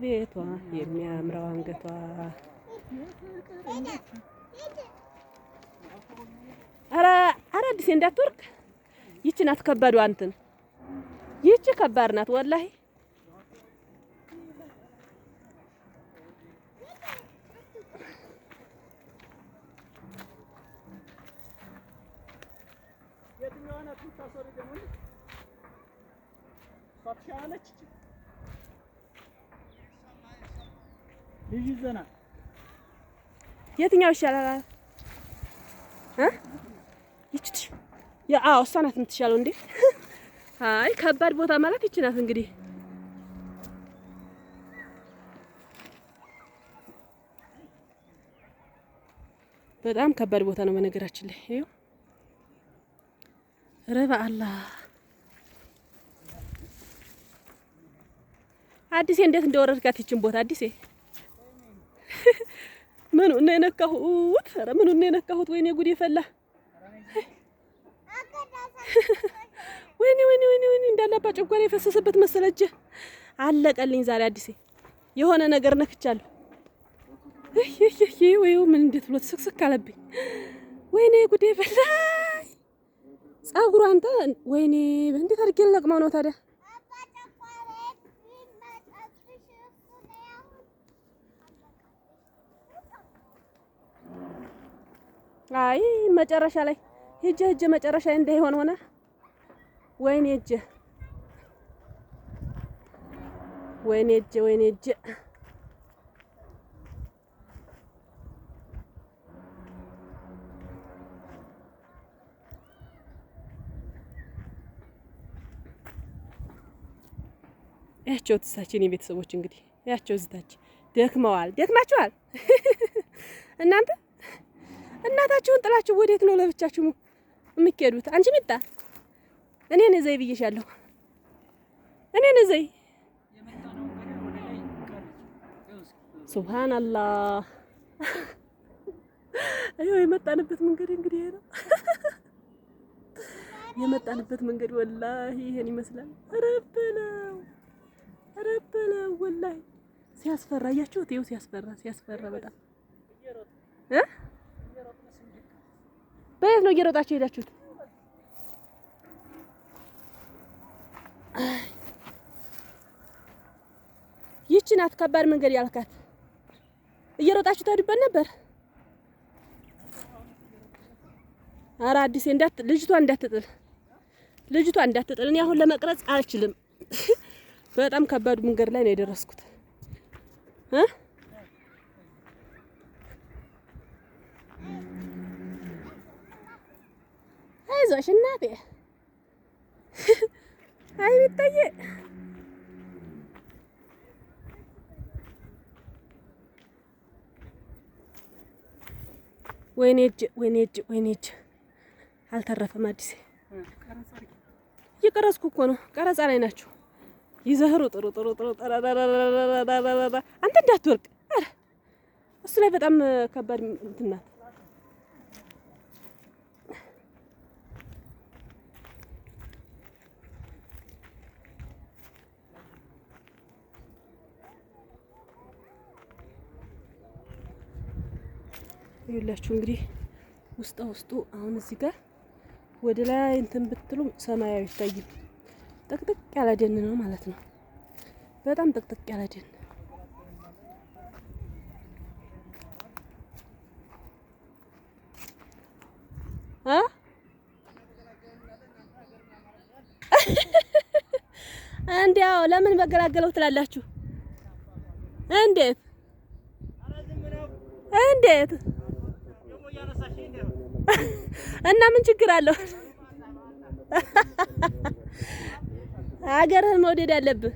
ቤቷ የሚያምረው አንገቷ። ኧረ አዲስ እንዳትወርቅ። ይቺ ናት ከባዷ እንትን ይቺ ከባድ ናት ወላሂ። የትኛው ይሻላል? ይቺ አዎ እሷ ናት የምትሻለው እንዴ። አይ ከባድ ቦታ ማለት ይቺ ናት እንግዲህ። በጣም ከባድ ቦታ ነው በነገራችን ላይ። ይኸው ረባ አላህ አዲሴ እንዴት እንደወረድካት ይችን ቦታ አዲሴ። ምኑ ነው የነካሁት? ኧረ ምኑ ነው የነካሁት? ወይኔ ጉድ ይፈላ። ወይኔ እንዳለባ ጨጓራ የፈሰሰበት መሰለች። አለቀልኝ ዛሬ አዲሴ የሆነ ነገር ነክቻለሁ። ወይ ምን እንዴት ብሎ ስክስክ አለብኝ። ወይኔ ጉድ ይፈላ። ጸጉሩ አንተ ወይኔ እንዴት አድርጌ ለቅመው ነው ታዲያ? አይ መጨረሻ ላይ ሂጅ መጨረሻ እንዳይሆን ሆነ። ወይኔ እጄ ያቸው ተሳችን የቤተሰቦች እንግዲህ ያቸው ዝታች ደክማችኋል እናንተ። እናታችሁን ጥላችሁ ወዴት ነው ለብቻችሁ የምትሄዱት? አንቺ ሚጣ እኔ ነኝ ዘይ ብዬሻለሁ። እኔ ነኝ ዘይ። ሱብሃንአላህ አይው የመጣንበት መንገድ እንግዲህ ነው። የመጣንበት መንገድ ወላሂ ይሄን ይመስላል። ረበለው ወላሂ ሲያስፈራ። አያችሁት? ይኸው ሲያስፈራ በጣም በየት ነው እየሮጣችሁ ሄዳችሁት? ይቺ ናት ከባድ መንገድ ያልካት። እየሮጣችሁ ትሄዱበት ነበር። ኧረ አዲሴ ልጅቷ እንዳትጥል። እኔ አሁን ለመቅረጽ አልችልም። በጣም ከባዱ መንገድ ላይ ነው የደረስኩት። አይዞሽ እናቴ። አይ ቢታየ ወይኔ እጅ አልተረፈም። አዲሴ እየቀረጽኩ እኮ ነው። ቀረጻ ላይ ናችሁ። ይዘህሩ ጥሩ አንተ እንዳትወርቅ። ኧረ እሱ ላይ በጣም ከባድ እንትን ናት። ይኸውላችሁ እንግዲህ ውስጡ አሁን እዚህ ጋር ወደ ላይ እንትን ብትሉ ሰማያዊ ይታያል። ጥቅጥቅ ያለ ደን ነው ማለት ነው። በጣም ጥቅጥቅ ያለ ደን። እንዲያው ለምን በገላገለው ትላላችሁ? እንዴት እና ምን ችግር አለው? ሀገርህን መውደድ አለብህ።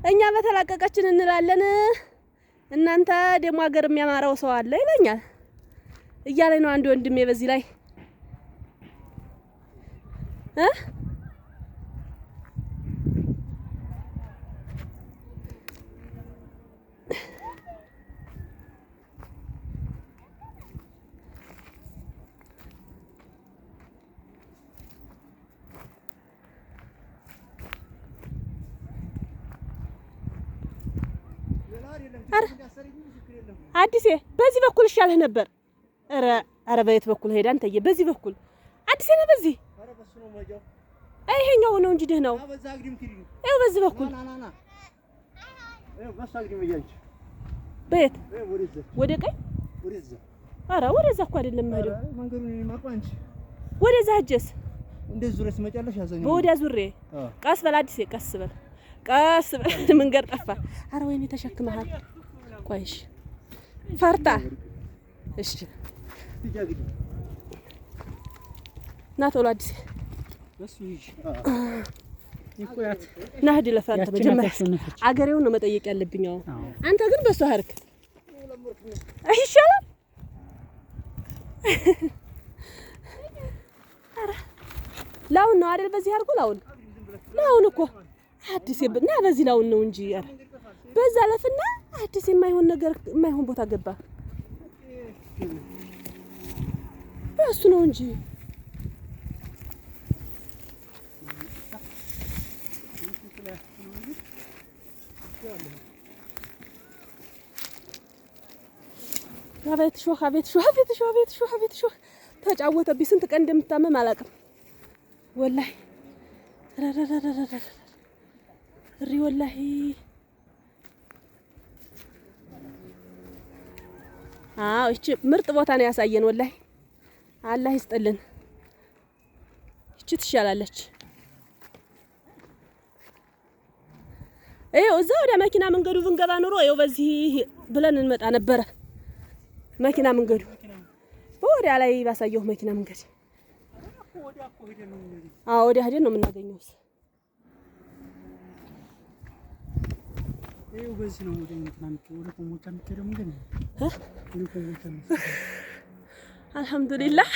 እኛ በተላቀቀችን እንላለን። እናንተ ደግሞ ሀገር የሚያማረው ሰው አለ ይለኛል እያለኝ ነው አንድ ወንድሜ በዚህ ላይ አዲሴ በዚህ በኩል ይሻልህ ነበር። ኧረ በየት በኩል ሄዳ አንተዬ? በዚህ በኩል አዲሴ ነው በዚህ። ይሄኛው ነው እንጂ ደህናው ይኸው በዚህ በኩል በየት ወደ ቀኝ? ኧረ ወደዛ እኮ አይደለም የምሄደው። ወደዛ ሂጅስ እንደዚህ ዙሬ ትመጫለሽ። ያዘኝ በወዲያ ዙሬ ቀስ በል አዲሴ፣ ቀስ በል መንገድ ጠፋ። ኧረ ወይኔ ተሸክመሃል። ቆይ እሺ ፈርታ እሺ ና ቶሎ አዲሴ ና ሂድ ለፋ። አንተ መጀመሪያ አገሬውን ነው መጠየቅ ያለብኝ። አንተ ግን በሷ ሀርክ ይሻላል። ላውን ነው አይደል? በዚህ አድርጎ ላውን እኮ አዲስ እና በዚህ ላውን ነው እንጂ ኧረ በዛ ለፍና አዲስ የማይሆን ነገር የማይሆን ቦታ ገባ። በእሱ ነው እንጂ አቤት ሾህ ተጫወተብኝ። ስንት ቀን እንደምታመም አላውቅም ወላሂ። እሪ ወላሂ እቺ ምርጥ ቦታ ነው ያሳየን ወላሂ። አላህ ይስጥልን። እቺ ትሻላለች። እዛ ወደ መኪና መንገዱ ብንገባ ኑሮ በዚህ ብለን እንመጣ ነበረ። መኪና መንገዱ በወዲያ ላይ ባሳየው መኪና መንገድ ወዲያ ሄደን ነው የምናገኘው። በዚህ ነው ወደ ኮምቦልቻ የምትሄደው መንገድ ነው። አልሐምዱሊላህ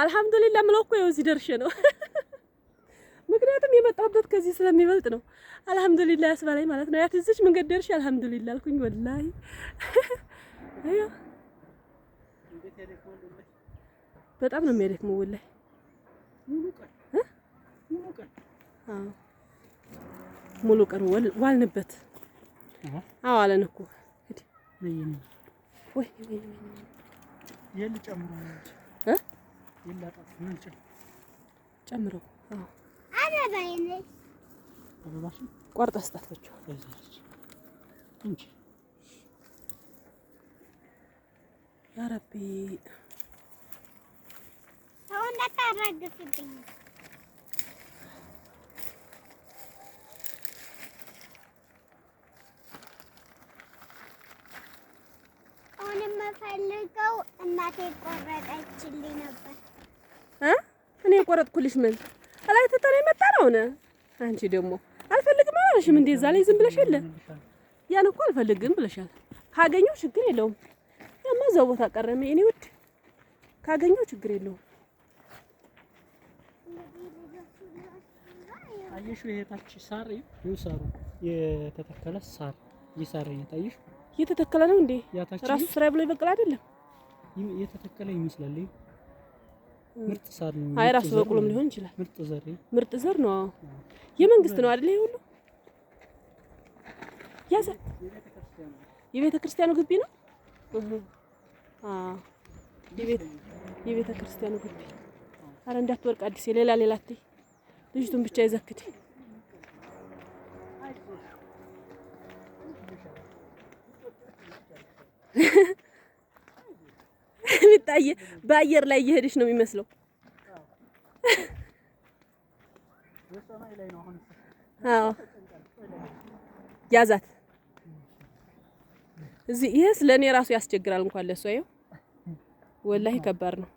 አልሐምዱሊላህ የምለው እኮ እዚህ ደርሼ ነው። ምክንያቱም የመጣሁበት ከዚህ ስለሚበልጥ ነው። አልሐምዱሊላህ ያስባለኝ ማለት ነው። ያትዝች መንገድ ደርሼ አልሐምዱሊላህ አልኩኝ ወላሂ። በጣም ነው የሚያደክመው ወላሂ። ሙሉ ቀን ዋልንበት። አለን እኮ ወይ ጨምረው ቆርጠህ ስጣቸው እንጂ ያ ረቢ እንዳታራግፍብኝ። አሁን የምፈልገው እናቴ ቆረጠችልኝ ነበር። እኔ ቆረጥኩልሽ? ምን አላይ ተተነ መጣ ነው ነው። አንቺ ደግሞ አልፈልግም አላልሽም እንዴ? እዛ ላይ ዝም ብለሽ የለ ያን እኮ አልፈልግም ብለሻል። ካገኘው ችግር የለውም። ያማ እዛው ቦታ ቀረመ። እኔ ውድ ካገኘው ችግር የለውም። አየሽ የታች ሳር ይውሳሩ የተተከለ ሳር ይሳር አይታይሽ? የተተከለ ነው እንዴ? ራሱ ስራ ብሎ ይበቅል አይደለም? የተተከለ ይመስላል። ምርጥ ሳር ነው። አይ ራሱ በቁሎም ሊሆን ይችላል። ምርጥ ዘር ነው። የመንግስት ነው አይደል? ይሄ ሁሉ ያዘ የቤተ ክርስቲያኑ ግቢ ነው። የቤተ ክርስቲያኑ ግቢ። አረ እንዳትወርቅ አዲስ ሌላ አትይ። ልጅቱን ብቻ ይዘክት። ሚጣየ በአየር ላይ እየሄድሽ ነው የሚመስለው። ያዛት እዚህ። ይሄስ ለኔ ራሱ ያስቸግራል እንኳን ለሷ። ይኸው ወላሂ ከባድ ነው።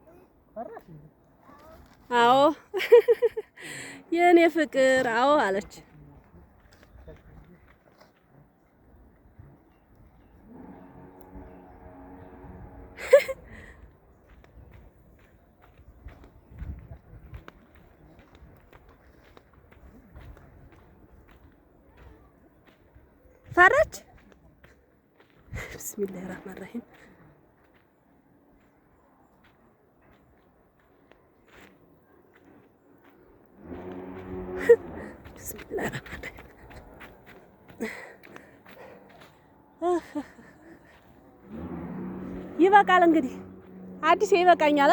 አዎ የኔ ፍቅር አዎ አለች። ፈራች። ቢስሚላሂ ረህማን ረሂም ይበቃል እንግዲህ አዲስ ይበቃኛል።